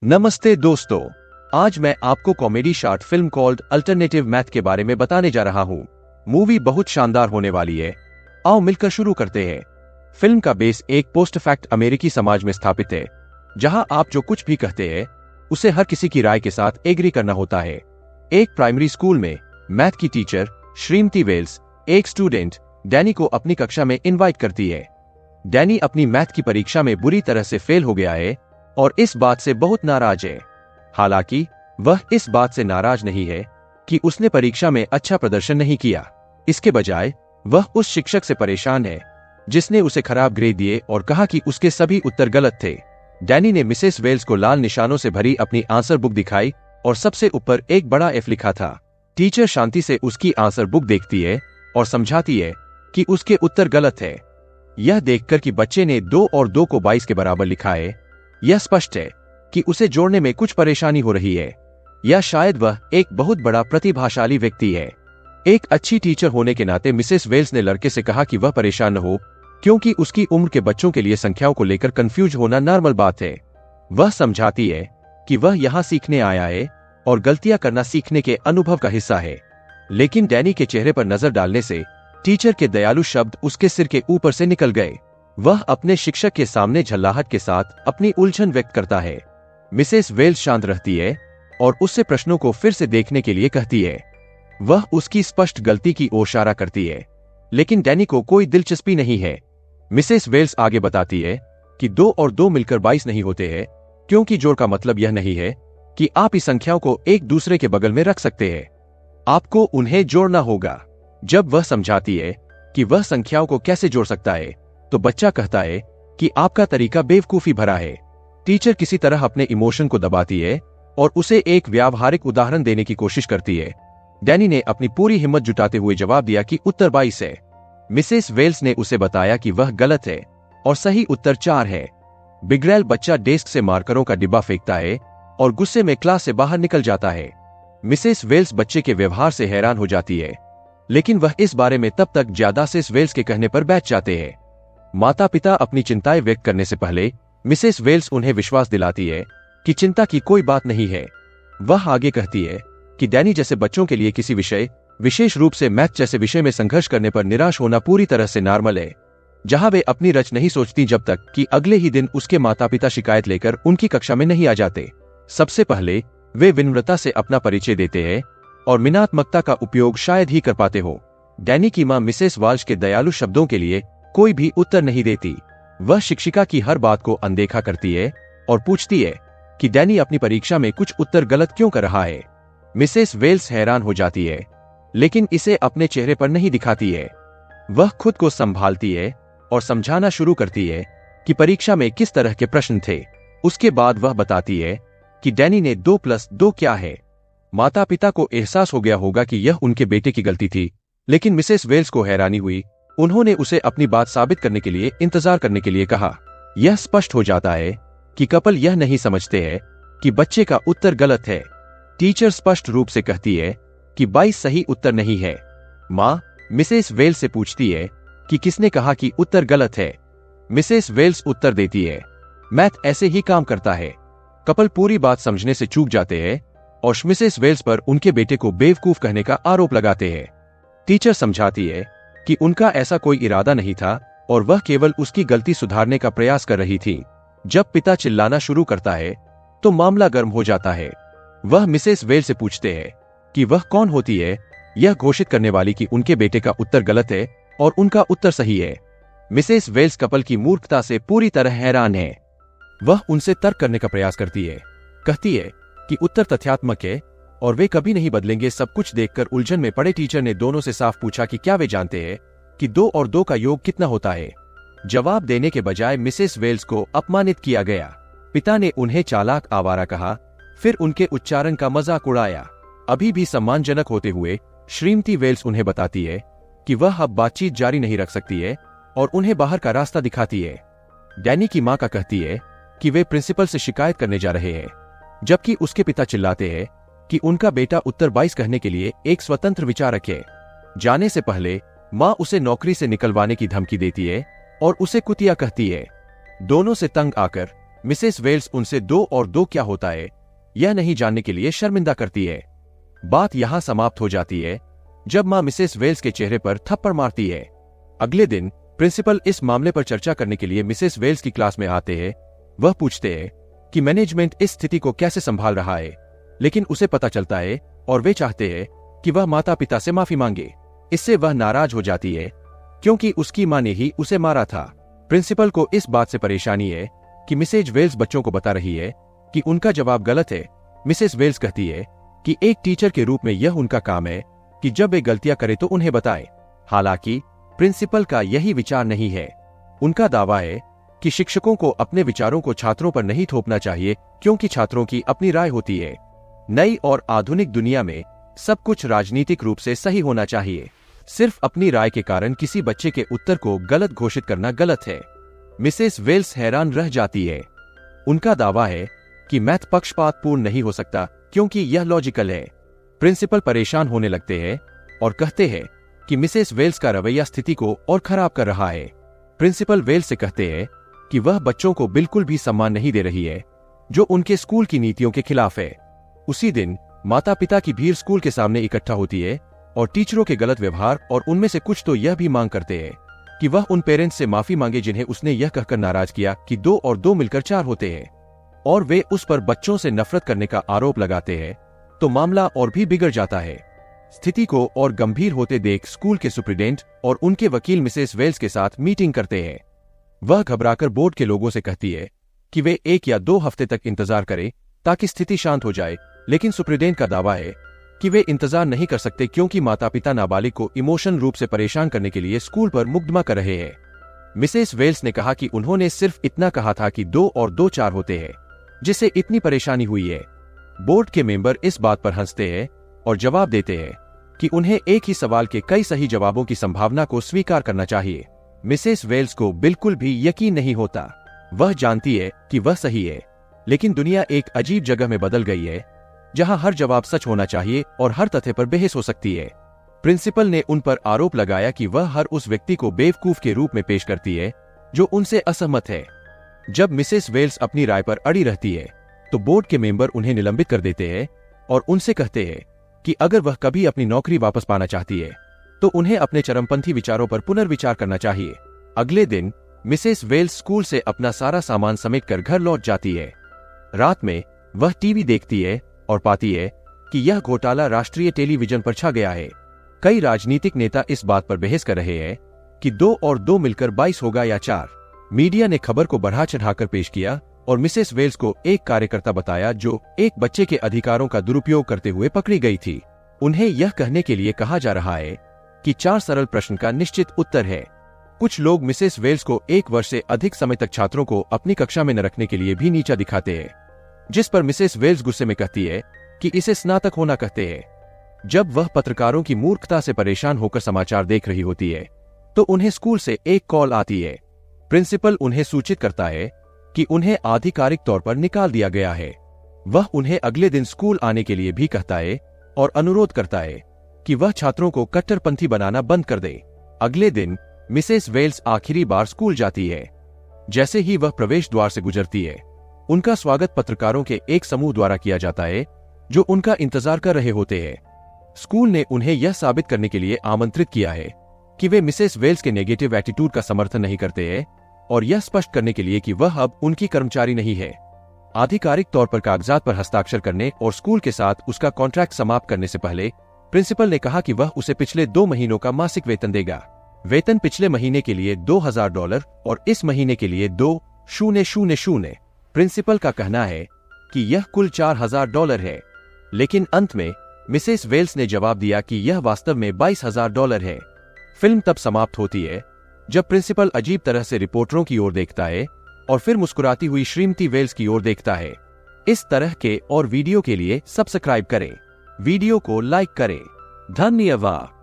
नमस्ते दोस्तों, आज मैं आपको comedy short film called alternative math के बारे में बताने जा रहा हूँ। मूवी बहुत शानदार होने वाली है। आओ मिलकर शुरू करते हैं। फिल्म का बेस एक पोस्ट फैक्ट अमेरिकी समाज में स्थापित है, जहां आप जो कुछ भी कहते हैं उसे हर किसी की राय के साथ एग्री करना होता है। एक प्राइमरी स्कूल में मैथ की टीचर श्रीमती वेल्स एक स्टूडेंट डैनी को अपनी कक्षा में इनवाइट करती है। डैनी अपनी मैथ की परीक्षा में बुरी तरह से फेल हो गया है और इस बात से बहुत नाराज है। हालांकि वह इस बात से नाराज नहीं है कि उसने परीक्षा में अच्छा प्रदर्शन नहीं किया। इसके बजाय वह उस शिक्षक से परेशान है जिसने उसे खराब ग्रेड दिए और कहा कि उसके सभी उत्तर गलत थे। डैनी ने मिसेस वेल्स को लाल निशानों से भरी अपनी आंसर बुक दिखाई और सबसे ऊपर एक बड़ा एफ लिखा था। टीचर शांति से उसकी आंसर बुक देखती है और समझाती है कि उसके उत्तर गलत है। यह देखकर कि बच्चे ने 2 और 2 को 22 के बराबर लिखा है, यह स्पष्ट है कि उसे जोड़ने में कुछ परेशानी हो रही है, या शायद वह एक बहुत बड़ा प्रतिभाशाली व्यक्ति है। एक अच्छी टीचर होने के नाते मिसेस वेल्स ने लड़के से कहा कि वह परेशान न हो, क्योंकि उसकी उम्र के बच्चों के लिए संख्याओं को लेकर कंफ्यूज होना नॉर्मल बात है। वह समझाती है कि वह यहाँ सीखने आया है और गलतियां करना सीखने के अनुभव का हिस्सा है। लेकिन डैनी के चेहरे पर नजर डालने से टीचर के दयालु शब्द उसके सिर के ऊपर से निकल गए। वह अपने शिक्षक के सामने झल्लाहट के साथ अपनी उलझन व्यक्त करता है। मिसेस वेल्स शांत रहती है और उससे प्रश्नों को फिर से देखने के लिए कहती है। वह उसकी स्पष्ट गलती की ओर इशारा करती है, लेकिन डैनी को कोई दिलचस्पी नहीं है। मिसेस वेल्स आगे बताती है कि 2 और 2 मिलकर 22 नहीं होते हैं, क्योंकि जोड़ का मतलब यह नहीं है कि आप इस संख्याओं को एक दूसरे के बगल में रख सकते हैं। आपको उन्हें जोड़ना होगा। जब वह समझाती है कि वह संख्याओं को कैसे जोड़ सकता है, तो बच्चा कहता है कि आपका तरीका बेवकूफी भरा है। टीचर किसी तरह अपने इमोशन को दबाती है और उसे एक व्यावहारिक उदाहरण देने की कोशिश करती है। डैनी ने अपनी पूरी हिम्मत जुटाते हुए जवाब दिया कि उत्तर 22 है। मिसेस वेल्स ने उसे बताया कि वह गलत है और सही उत्तर 4 है। बिगड़ैल बच्चा डेस्क से मार्करों का डिब्बा फेंकता है और गुस्से में क्लास से बाहर निकल जाता है। मिसेस वेल्स बच्चे के व्यवहार से हैरान हो जाती है, लेकिन वह इस बारे में तब तक ज्यादा मिसेस वेल्स के कहने पर बैठ जाते हैं। माता पिता अपनी चिंताएं व्यक्त करने से पहले मिसेस वेल्स उन्हें विश्वास दिलाती है कि चिंता की कोई बात नहीं है। वह आगे कहती है कि डैनी जैसे बच्चों के लिए किसी विषय, विशेष रूप से मैथ जैसे विषय में संघर्ष करने पर निराश होना पूरी तरह से नॉर्मल है, जहां वे अपनी रच नहीं सोचती जब तक कि अगले ही दिन उसके माता पिता शिकायत लेकर उनकी कक्षा में नहीं आ जाते। सबसे पहले वे विनम्रता से अपना परिचय देते हैं और मिनात्मकता का उपयोग शायद ही कर पाते हो। डैनी की मां मिसेस वाल्श के दयालु शब्दों के लिए कोई भी उत्तर नहीं देती। वह शिक्षिका की हर बात को अनदेखा करती है और पूछती है कि डैनी अपनी परीक्षा में कुछ उत्तर गलत क्यों कर रहा है। मिसेस वेल्स हैरान हो जाती है, लेकिन इसे अपने चेहरे पर नहीं दिखाती है। वह खुद को संभालती है और समझाना शुरू करती है कि परीक्षा में किस तरह के प्रश्न थे। उसके बाद वह बताती है कि डैनी ने 2+2 क्या है। माता पिता को एहसास हो गया होगा कि यह उनके बेटे की गलती थी, लेकिन मिसेस वेल्स को हैरानी हुई। उन्होंने उसे अपनी बात साबित करने के लिए इंतजार करने के लिए कहा। यह स्पष्ट हो जाता है कि कपल यह नहीं समझते हैं कि बच्चे का उत्तर गलत है। टीचर स्पष्ट रूप से कहती है कि 22 सही उत्तर नहीं है। मां मिसेस वेल्स से पूछती है कि किसने कहा कि उत्तर गलत है। मिसेस वेल्स उत्तर देती है, मैथ ऐसे ही काम करता है। कपल पूरी बात समझने से चूक जाते हैं और मिसेस वेल्स पर उनके बेटे को बेवकूफ कहने का आरोप लगाते हैं। टीचर समझाती है कि उनका ऐसा कोई इरादा नहीं था और वह केवल उसकी गलती सुधारने का प्रयास कर रही थी। जब पिता चिल्लाना शुरू करता है तो मामला गर्म हो जाता है। वह मिसेस वेल्स से पूछते हैं कि वह कौन होती है यह घोषित करने वाली कि उनके बेटे का उत्तर गलत है और उनका उत्तर सही है। मिसेस वेल्स कपल की मूर्खता से पूरी तरह हैरान है। वह उनसे तर्क करने का प्रयास करती है, कहती है कि उत्तर तथ्यात्मक है और वे कभी नहीं बदलेंगे। सब कुछ देखकर उलझन में पड़े टीचर ने दोनों से साफ पूछा कि क्या वे जानते हैं कि 2 और 2 का योग कितना होता है। जवाब देने के बजाय मिसेस वेल्स को अपमानित किया गया। पिता ने उन्हें चालाक आवारा कहा, फिर उनके उच्चारण का मजाक उड़ाया। अभी भी सम्मानजनक होते हुए श्रीमती वेल्स उन्हें बताती है कि वह अब बातचीत जारी नहीं रख सकती है और उन्हें बाहर का रास्ता दिखाती है। डैनी की मां का कहती है कि वे प्रिंसिपल से शिकायत करने जा रहे हैं, जबकि उसके पिता चिल्लाते हैं कि उनका बेटा उत्तर 22 कहने के लिए एक स्वतंत्र विचारक है। जाने से पहले मां उसे नौकरी से निकलवाने की धमकी देती है और उसे कुतिया कहती है। दोनों से तंग आकर मिसेस वेल्स उनसे 2 और 2 क्या होता है यह नहीं जानने के लिए शर्मिंदा करती है। बात यहां समाप्त हो जाती है जब मां मिसेस वेल्स के चेहरे पर थप्पड़ मारती है। अगले दिन प्रिंसिपल इस मामले पर चर्चा करने के लिए मिसेस वेल्स की क्लास में आते हैं। वह पूछते हैं कि मैनेजमेंट इस स्थिति को कैसे संभाल रहा है, लेकिन उसे पता चलता है और वे चाहते हैं कि वह माता पिता से माफी मांगे। इससे वह नाराज हो जाती है क्योंकि उसकी मां ने ही उसे मारा था। प्रिंसिपल को इस बात से परेशानी है कि मिसेज वेल्स बच्चों को बता रही है कि उनका जवाब गलत है। मिसेस वेल्स कहती है कि एक टीचर के रूप में यह उनका काम है कि जब वे गलतियां करे तो उन्हें बताए। हालांकि प्रिंसिपल का यही विचार नहीं है। उनका दावा है कि शिक्षकों को अपने विचारों को छात्रों पर नहीं थोपना चाहिए क्योंकि छात्रों की अपनी राय होती है। नई और आधुनिक दुनिया में सब कुछ राजनीतिक रूप से सही होना चाहिए। सिर्फ अपनी राय के कारण किसी बच्चे के उत्तर को गलत घोषित करना गलत है। मिसेस वेल्स हैरान रह जाती है। उनका दावा है कि मैथ पक्षपातपूर्ण नहीं हो सकता क्योंकि यह लॉजिकल है। प्रिंसिपल परेशान होने लगते हैं और कहते हैं कि मिसेस वेल्स का रवैया स्थिति को और खराब कर रहा है। प्रिंसिपल वेल्स से कहते हैं कि वह बच्चों को बिल्कुल भी सम्मान नहीं दे रही है, जो उनके स्कूल की नीतियों के खिलाफ है। उसी दिन माता पिता की भीड़ स्कूल के सामने इकट्ठा होती है और टीचरों के गलत व्यवहार और उनमें से कुछ तो यह भी मांग करते हैं कि वह उन पेरेंट्स से माफी मांगे जिन्हें उसने यह कहकर नाराज किया कि 2 और 2 मिलकर 4 होते हैं, और वे उस पर बच्चों से नफरत करने का आरोप लगाते हैं। तो मामला और भी बिगड़ जाता है। स्थिति को और गंभीर होते देख स्कूल के सुप्रिटेंडेंट और उनके वकील मिसेस वेल्स के साथ मीटिंग करते हैं। वह घबराकर बोर्ड के लोगों से कहती है कि वे 1 या 2 हफ्ते तक इंतजार करें ताकि स्थिति शांत हो जाए, लेकिन सुप्रिटेंडेंट का दावा है कि वे इंतजार नहीं कर सकते क्योंकि माता पिता नाबालिग को इमोशनल रूप से परेशान करने के लिए स्कूल पर मुकदमा कर रहे हैं। मिसेस वेल्स ने कहा कि उन्होंने सिर्फ इतना कहा था कि 2 और 2 4 होते हैं, जिससे इतनी परेशानी हुई है। बोर्ड के मेंबर इस बात पर हंसते हैं और जवाब देते हैं कि उन्हें एक ही सवाल के कई सही जवाबों की संभावना को स्वीकार करना चाहिए। मिसेस वेल्स को बिल्कुल भी यकीन नहीं होता। वह जानती है कि वह सही है, लेकिन दुनिया एक अजीब जगह में बदल गई है जहां हर जवाब सच होना चाहिए और हर तथ्य पर बहस हो सकती है। प्रिंसिपल ने उन पर आरोप लगाया कि वह हर उस व्यक्ति को बेवकूफ के रूप में पेश करती है जो उनसे असहमत है। जब मिसेस वेल्स अपनी राय पर अड़ी रहती है तो बोर्ड के मेंबर उन्हें निलंबित कर देते हैं और उनसे कहते हैं कि अगर वह कभी अपनी नौकरी वापस पाना चाहती है तो उन्हें अपने चरमपंथी विचारों पर पुनर्विचार करना चाहिए। अगले दिन मिसेस वेल्स स्कूल से अपना सारा सामान समेटकर घर लौट जाती है। रात में वह टीवी देखती है और पाती है कि यह घोटाला राष्ट्रीय टेलीविजन पर छा गया है। कई राजनीतिक नेता इस बात पर बहस कर रहे हैं कि 2 और 2 मिलकर 22 होगा या 4। मीडिया ने खबर को बढ़ा चढ़ाकर पेश किया और मिसेस वेल्स को एक कार्यकर्ता बताया जो एक बच्चे के अधिकारों का दुरुपयोग करते हुए पकड़ी गई थी। उन्हें यह कहने के लिए कहा जा रहा है कि 4 सरल प्रश्न का निश्चित उत्तर है। कुछ लोग मिसेस वेल्स को 1 वर्ष से अधिक समय तक छात्रों को अपनी कक्षा में न रखने के लिए भी नीचा दिखाते हैं, जिस पर मिसेस वेल्स गुस्से में कहती है कि इसे स्नातक होना कहते हैं। जब वह पत्रकारों की मूर्खता से परेशान होकर समाचार देख रही होती है तो उन्हें स्कूल से एक कॉल आती है। प्रिंसिपल उन्हें सूचित करता है कि उन्हें आधिकारिक तौर पर निकाल दिया गया है। वह उन्हें अगले दिन स्कूल आने के लिए भी कहता है और अनुरोध करता है कि वह छात्रों को कट्टरपंथी बनाना बंद कर दे। अगले दिन मिसेस वेल्स आखिरी बार स्कूल जाती है। जैसे ही वह प्रवेश द्वार से गुजरती है, उनका स्वागत पत्रकारों के एक समूह द्वारा किया जाता है जो उनका इंतजार कर रहे होते हैं। स्कूल ने उन्हें यह साबित करने के लिए आमंत्रित किया है कि वे मिसेस वेल्स के नेगेटिव एटीट्यूड का समर्थन नहीं करते हैं और यह स्पष्ट करने के लिए कि वह अब उनकी कर्मचारी नहीं है। आधिकारिक तौर पर कागजात पर हस्ताक्षर करने और स्कूल के साथ उसका कॉन्ट्रैक्ट समाप्त करने से पहले प्रिंसिपल ने कहा कि वह उसे पिछले 2 महीनों का मासिक वेतन देगा। वेतन पिछले महीने के लिए $2000 और इस महीने के लिए $2000। प्रिंसिपल का कहना है कि यह कुल $4000 है, लेकिन अंत में मिसेस वेल्स ने जवाब दिया कि यह वास्तव में $22000 है। फिल्म तब समाप्त होती है जब प्रिंसिपल अजीब तरह से रिपोर्टरों की ओर देखता है और फिर मुस्कुराती हुई श्रीमती वेल्स की ओर देखता है। इस तरह के और वीडियो के लिए सब्सक्राइब करें, वीडियो को लाइक करें। धन्यवाद।